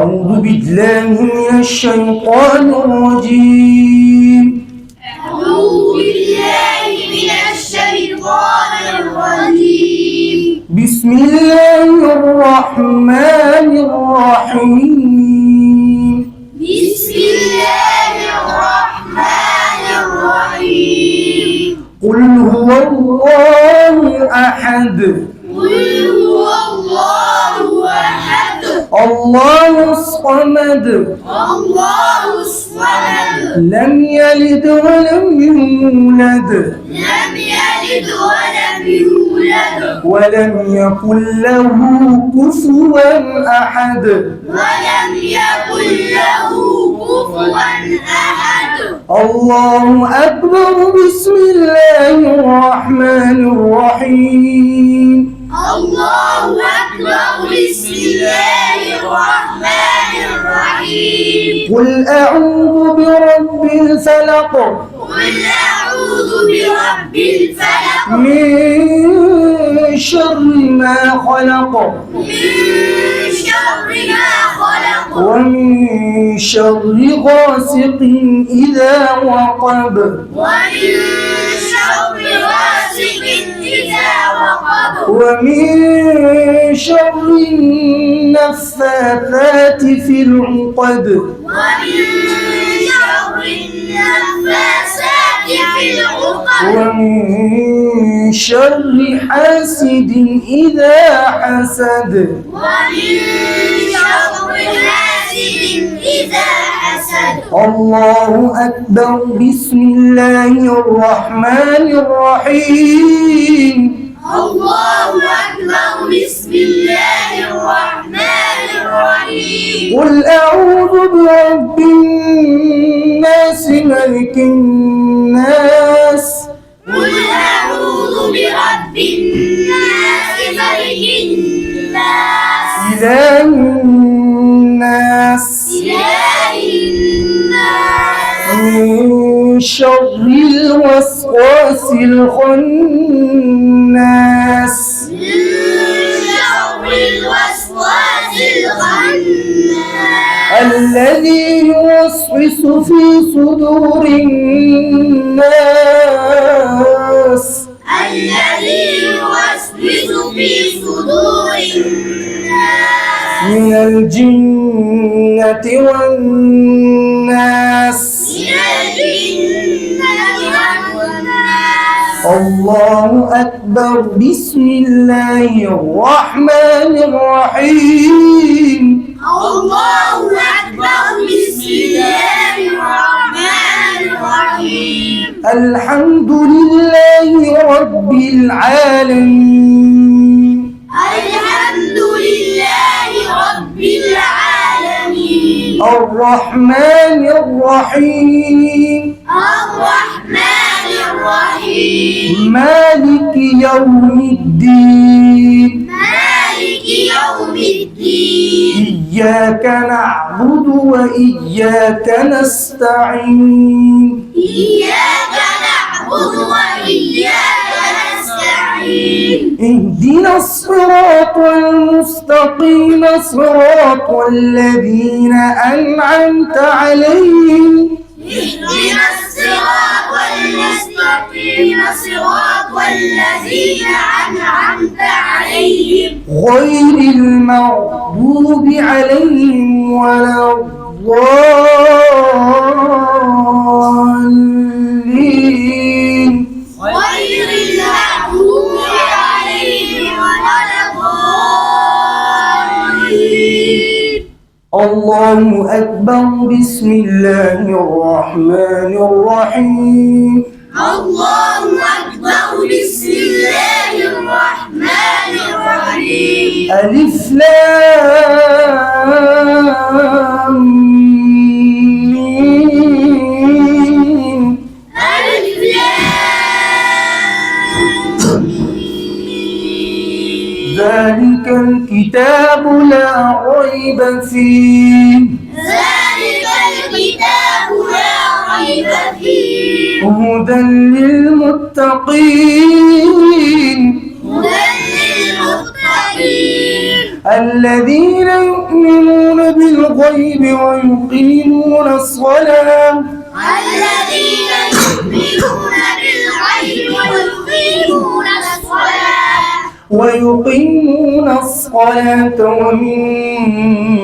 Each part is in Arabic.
أعوذ بالله من الشيطان الرجيم. أعوذ بالله من الشيطان الرجيم. بسم الله الرحمن الرحيم. بسم الله الرحمن الرحيم. قل هو الله أحد. قل هو الله أحد. الله الصمد. الله الصمد. لم يلد ولم يولد. لم يلد ولم يولد. ولم يكن له كفوا أحد. ولم يكن له كفوا أحد. الله أكبر. بسم الله الرحمن الرحيم. الله أكبر. بسم الله الرحمن الرحيم. قل أعوذ برب الفلق. قل أعوذ برب الفلق. من شر ما خلق. من شر ما خلق. ومن شر غاسق إذا وقب. ومن شر غاسق إذا وقب. ومن شر النفاثات في العقد. ومن شر النفاسات في العقد. ومن شر حاسد إذا حسد. ومن شر حاسد إذا حسد. الله أكبر. بسم الله الرحمن الرحيم. الله أكبر. بسم الله الرحمن الرحيم. قل أعوذ برب الناس ملك الناس. قل أعوذ برب الناس ملك الناس. إله الناس. إله الناس. من شر الوسواس الخناس. من شر الوسواس الخناس. الذي يوسوس في صدور الناس. الذي يوسوس في صدور الناس. من الجنة والناس. من الجنة والناس. الله أكبر. بسم الله الرحمن الرحيم. الله أكبر. بسم الله الرحمن الرحيم. الحمد لله رب العالمين. الحمد لله رب العالمين. الرحمن الرحيم. الرحمن الرحيم. مالك يوم الدين. مالك يوم الدين. إياك نعبد وإياك نستعين. إياك نعبد وإياك نستعين. اهدنا الصراط المستقيم. صراط الذين أنعمت عليهم. اهدنا الصراط المستقيم. صراط الذين أنعمت عليهم. غير المغضوب عليهم ولا الضالين. غير المغضوب عليهم ولا الضالين. الله أكبر. بسم الله الرحمن الرحيم. الله أكبر. بسم الله الرحمن الرحيم. ألف لام ميم. ألف لام ميم. ذلك الكتاب لا ريب فيه. ذلك الكتاب لا ريب فيه. هدى للمتقين. هدى للمتقين. الذين يؤمنون بالغيب ويقيمون الصلاة الذين يؤمنون بالغيب ويقيمون الصلاة ومما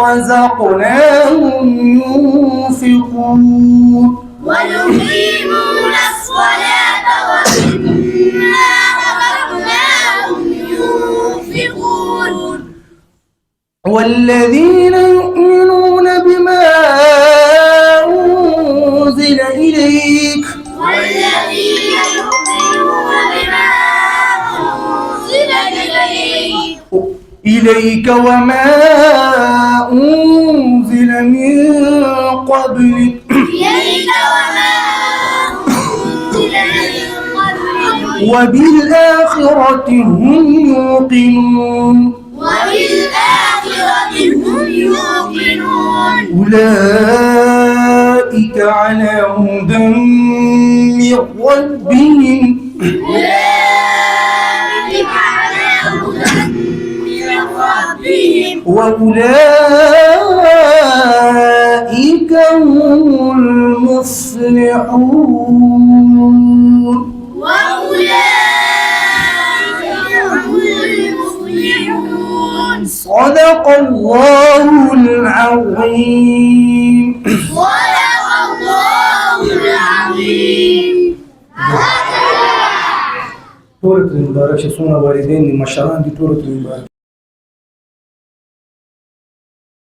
رزقناهم ينفقون ويقيمون الصلاة ومما رزقناهم ينفقون والذين يؤمنون بما أنزل إليك والذين يؤمنون بما أنزل إليك وما أنزل من قبلك وبالآخرة هم يوقنون أولئك على هدى من ربهم وأولئك هم المفلحون صدق الله العظيم. تورة المبارك شسونا والدين مشاران دي تورة المبارك